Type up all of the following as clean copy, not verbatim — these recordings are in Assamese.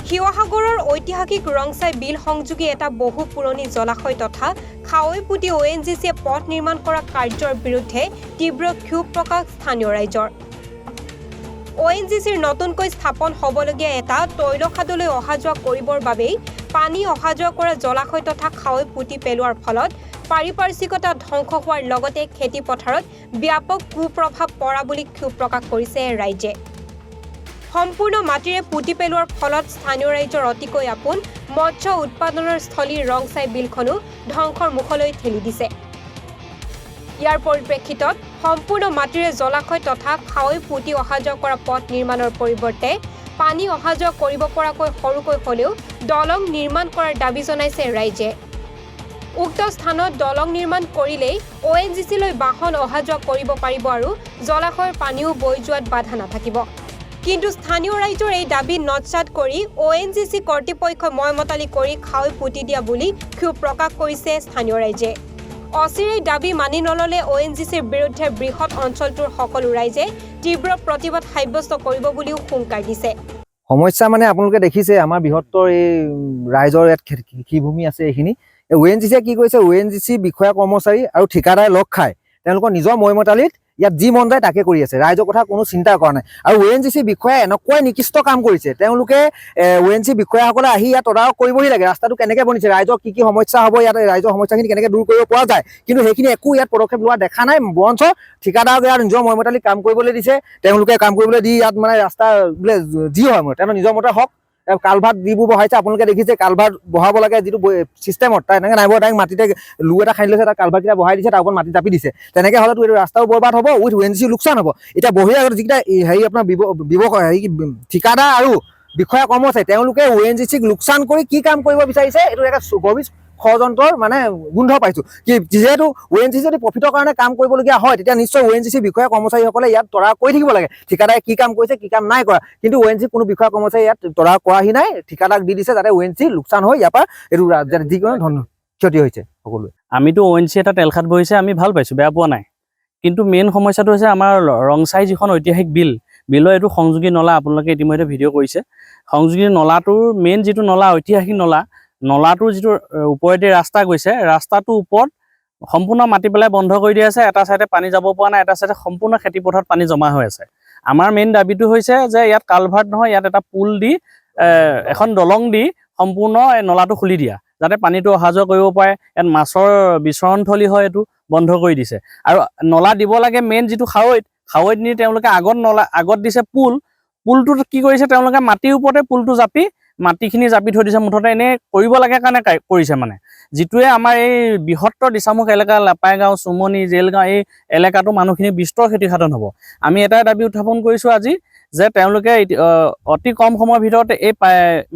শিৱসাগৰৰ ঐতিহাসিক ৰংছাই বিল সংযোগী এটা বহু পুৰণি জলাশয় তথা খাৱৈ পুতি ONGCয়ে পথ নিৰ্মাণ কৰা কাৰ্যৰ বিৰুদ্ধে তীব্ৰ ক্ষোভ প্ৰকাশ স্থানীয় ৰাইজৰ। ONGCৰ নতুনকৈ স্থাপন হ'বলগীয়া এটা তৈলখাদলৈ অহা যোৱা কৰিবৰ বাবেই পানী অহা যোৱা কৰা জলাশয় তথা খাৱৈ পুতি পেলোৱাৰ ফলত পাৰিপাৰ্শ্বিকতা ধ্বংস হোৱাৰ লগতে খেতি পথাৰত ব্যাপক কুপ্ৰভাৱ পৰা বুলি ক্ষোভ প্ৰকাশ কৰিছে ৰাইজে। সম্পূৰ্ণ মাটিৰে পুতি পেলোৱাৰ ফলত স্থানীয় ৰাইজৰ অতিকৈ আপোন মৎস্য উৎপাদনৰ স্থলী ৰংছাই বিলখনো ধ্বংসৰ মুখলৈ ঠেলি দিছে। ইয়াৰ পৰিপ্ৰেক্ষিতত সম্পূৰ্ণ মাটিৰে জলাশয় তথা খাৱৈ পুতি অহা যোৱা কৰা পথ নিৰ্মাণৰ পৰিৱৰ্তে পানী অহা যোৱা কৰিব পৰাকৈ সৰুকৈ হ'লেও দলং নিৰ্মাণ কৰাৰ দাবী জনাইছে ৰাইজে। উক্ত স্থানত দলং নিৰ্মাণ কৰিলেই ONGCলৈ বাহন অহা যোৱা কৰিব পাৰিব আৰু জলাশয়ৰ পানীও বৈ যোৱাত বাধা নাথাকিব। কিন্তু স্থানীয় ৰাইজৰ এই দাবী নৎসাত কৰি ONGC কৰ্তৃপক্ষই ময়মতালি কৰি খাৱৈ পুতি দিয়া বুলি ক্ষোভ প্ৰকাশ কৰিছে স্থানীয় ৰাইজে। অচিৰেই দাবী মানি নললে ONGCৰ বিৰুদ্ধে বৃহৎ অঞ্চলটোৰ সকলো ৰাইজে তীব্ৰ প্ৰতিবাদ সাব্যস্ত কৰিব বুলিও হুংকাৰ দিছে। সমস্যা মানে আপোনালোকে দেখিছে আমাৰ বৃহত্তৰ এই ৰাইজৰ ইয়াত কৃষিভূমি আছে। এইখিনি ONGCয়ে কি কৰিছে, ONGC বিষয়া কৰ্মচাৰী আৰু ঠিকাদাৰে লগ খাই তেওঁলোকৰ নিজৰ ময়মতালিত ইয়াত যি মন যায় তাকে কৰি আছে। ৰাইজৰ কথা কোনো চিন্তা কৰা নাই। আৰু ONGC বিষয়াই এনেকুৱাই নিকৃষ্ট কাম কৰিছে। তেওঁলোকে ONGC বিষয়াসকলে আহি ইয়াত তদাৰক কৰিবহি লাগে। ৰাস্তাটো কেনেকৈ বনিছে, ৰাইজৰ কি সমস্যা হ'ব, ইয়াত ৰাইজৰ সমস্যাখিনি কেনেকৈ দূৰ কৰিব পৰা যায়, কিন্তু সেইখিনি একো ইয়াত পদক্ষেপ লোৱা দেখা নাই। বৰঞ্চ ঠিকাদাৰক ইয়াত নিজৰ ময়মতালি কাম কৰিবলৈ দিছে। তেওঁলোকে কাম কৰিবলৈ দি ইয়াত মানে ৰাস্তা বোলে যি হয় মোৰ তেওঁলোকৰ নিজৰ মতে হওক। কালভাৰ্ট যিবোৰ বহাইছে আপোনালোকে দেখিছে, কালভাৰ্ট বহাব লাগে যিটো চিষ্টেমত তাই এনেকৈ নাই ডাইৰেক্ট মাটিতে লু এটা খান্দি লৈছে, তাত কালভাৰ্টকেইটা বহাই দিছে, তাৰ ওপৰত মাটি জাপি দিছে। তেনেকৈ হ'লেতো এইটো ৰাস্তাও বৰবাদ হ'ব, উইথ ONGC লোকচান হ'ব। এতিয়া বহিৰাগত যিকেইটা হেৰি আপোনাৰ ঠিকাদাৰ আৰু বিষয়া কৰ্মচাৰী তেওঁলোকে ONGCক লোকচান কৰি কি কাম কৰিব বিচাৰিছে, এইটো এটা গভীৰ ষড়যন্ত্ৰৰ মানে গোন্ধ পাইছোঁ। কি যিহেতু ONGC যদি প্ৰফিটৰ কাৰণে কাম কৰিবলগীয়া হয় তেতিয়া নিশ্চয় ONGC বিষয়া কৰ্মচাৰীসকলে ইয়াত তদাৰক কৰি থাকিব লাগে, ঠিকাদাৰে কি কাম কৰিছে কি কাম নাই কৰা। কিন্তু ONGC কোনো বিষয়া কৰ্মচাৰী ইয়াত তদাৰক কৰাহি নাই। ঠিকাদাৰক দি দিছে যাতে ONGC লোকচান হৈ ইয়াৰ পৰা এইটো যিকোনো ধৰণৰ ক্ষতি হৈছে সকলোৱে। আমিতো ONGC এটা তেলখাত বহিছে, আমি ভাল পাইছোঁ, বেয়া পোৱা নাই। কিন্তু মেইন সমস্যাটো হৈছে আমাৰ ৰংছাই যিখন ঐতিহাসিক বিলৰ এইটো সংযোগী নলা, আপোনালোকে ইতিমধ্যে ভিডিঅ' কৰিছে। সংযোগী নলাটোৰ মেইন যিটো নলা, ঐতিহাসিক নলাটোৰ যিটো ওপৰেদি ৰাস্তা গৈছে, ৰাস্তাটোৰ ওপৰত সম্পূৰ্ণ মাটি পেলাই বন্ধ কৰি দিয়া আছে। এটা চাইডে পানী যাব পৰা নাই, এটা চাইডে সম্পূৰ্ণ খেতিপথাৰত পানী জমা হৈ আছে। আমাৰ মেইন দাবীটো হৈছে যে ইয়াত কালভাৰ্ট নহয়, ইয়াত এটা পুল দি এখন দলং দি সম্পূৰ্ণ এই নলাটো খুলি দিয়া, যাতে পানীটো অহা যোৱা কৰিব পাৰে। ইয়াত মাছৰ বিচৰণথলী হয়, এইটো বন্ধ কৰি দিছে। আৰু নলা দিব লাগে মেইন যিটো খাৱৈত নি তেওঁলোকে আগত দিছে পুলটোত কি কৰিছে, তেওঁলোকে মাটিৰ ওপৰতে পুলটো মাটিখিনি জাপি থৈ দিছে। মুঠতে এনেই কৰিব লাগে কাৰণে কৰিছে মানে, যিটোৱে আমাৰ এই বৃহত্তৰ দিচামুখ এলেকা, লাপাইগাঁও, চুমনি, জেলগাঁও এই এলেকাটো মানুহখিনি বিস্তৰ ক্ষতিসাধন হ'ব। আমি এটাই দাবী উত্থাপন কৰিছোঁ আজি যে তেওঁলোকে অতি কম সময়ৰ ভিতৰতে এই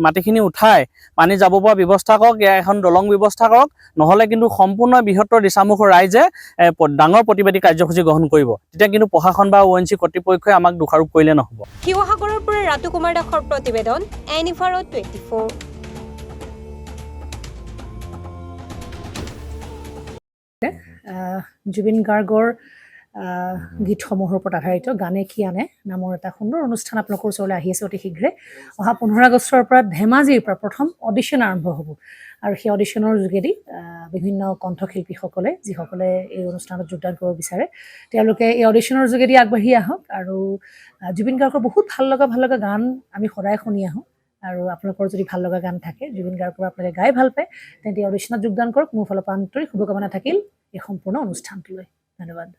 মাটিখিনি উঠাই পানী যাব পৰা ব্যৱস্থা কৰক, ইয়াৰ এখন দলং ব্যৱস্থা কৰক। নহ'লে কিন্তু সম্পূৰ্ণ বৃহত্তৰ দিচামুখৰ ৰাইজে ডাঙৰ প্ৰতিবাদী কাৰ্যসূচী গ্ৰহণ কৰিব। তেতিয়া কিন্তু প্ৰশাসন বা ONGC কৰ্তৃপক্ষই আমাক দোষাৰোপ কৰিলে নহ'ব। শিৱসাগৰৰ পৰা ৰাতু কুমাৰ দাসৰ প্ৰতিবেদন, NFR 24। জুবিন গাৰ্গৰ গীতসমূহৰ ওপৰত আধাৰিত গানে কি আনে নামৰ এটা সুন্দৰ অনুষ্ঠান আপোনালোকৰ ওচৰলৈ আহি আছে অতি শীঘ্ৰে। অহা 15 আগষ্টৰ পৰা ধেমাজিৰ পৰা প্ৰথম অডিশ্যন আৰম্ভ হ'ব। আৰু সেই অডিশ্যনৰ যোগেদি বিভিন্ন কণ্ঠশিল্পীসকলে যিসকলে এই অনুষ্ঠানত যোগদান কৰিব বিচাৰে তেওঁলোকে এই অডিশ্যনৰ যোগেদি আগবাঢ়ি আহক। আৰু জুবিন গাৰ্গৰ বহুত ভাল লগা গান আমি সদায় শুনি আহোঁ। আৰু আপোনালোকৰ যদি ভাল লগা গান থাকে, জুবিন গাৰ্গৰ আপোনালোকে গাই ভাল পায়, তেন্তে অডিশ্যনত যোগদান কৰক। মোৰ ফালৰ পৰা আন্তৰিক শুভকামনা থাকিল এই সম্পূৰ্ণ অনুষ্ঠানটোলৈ। ধন্যবাদ।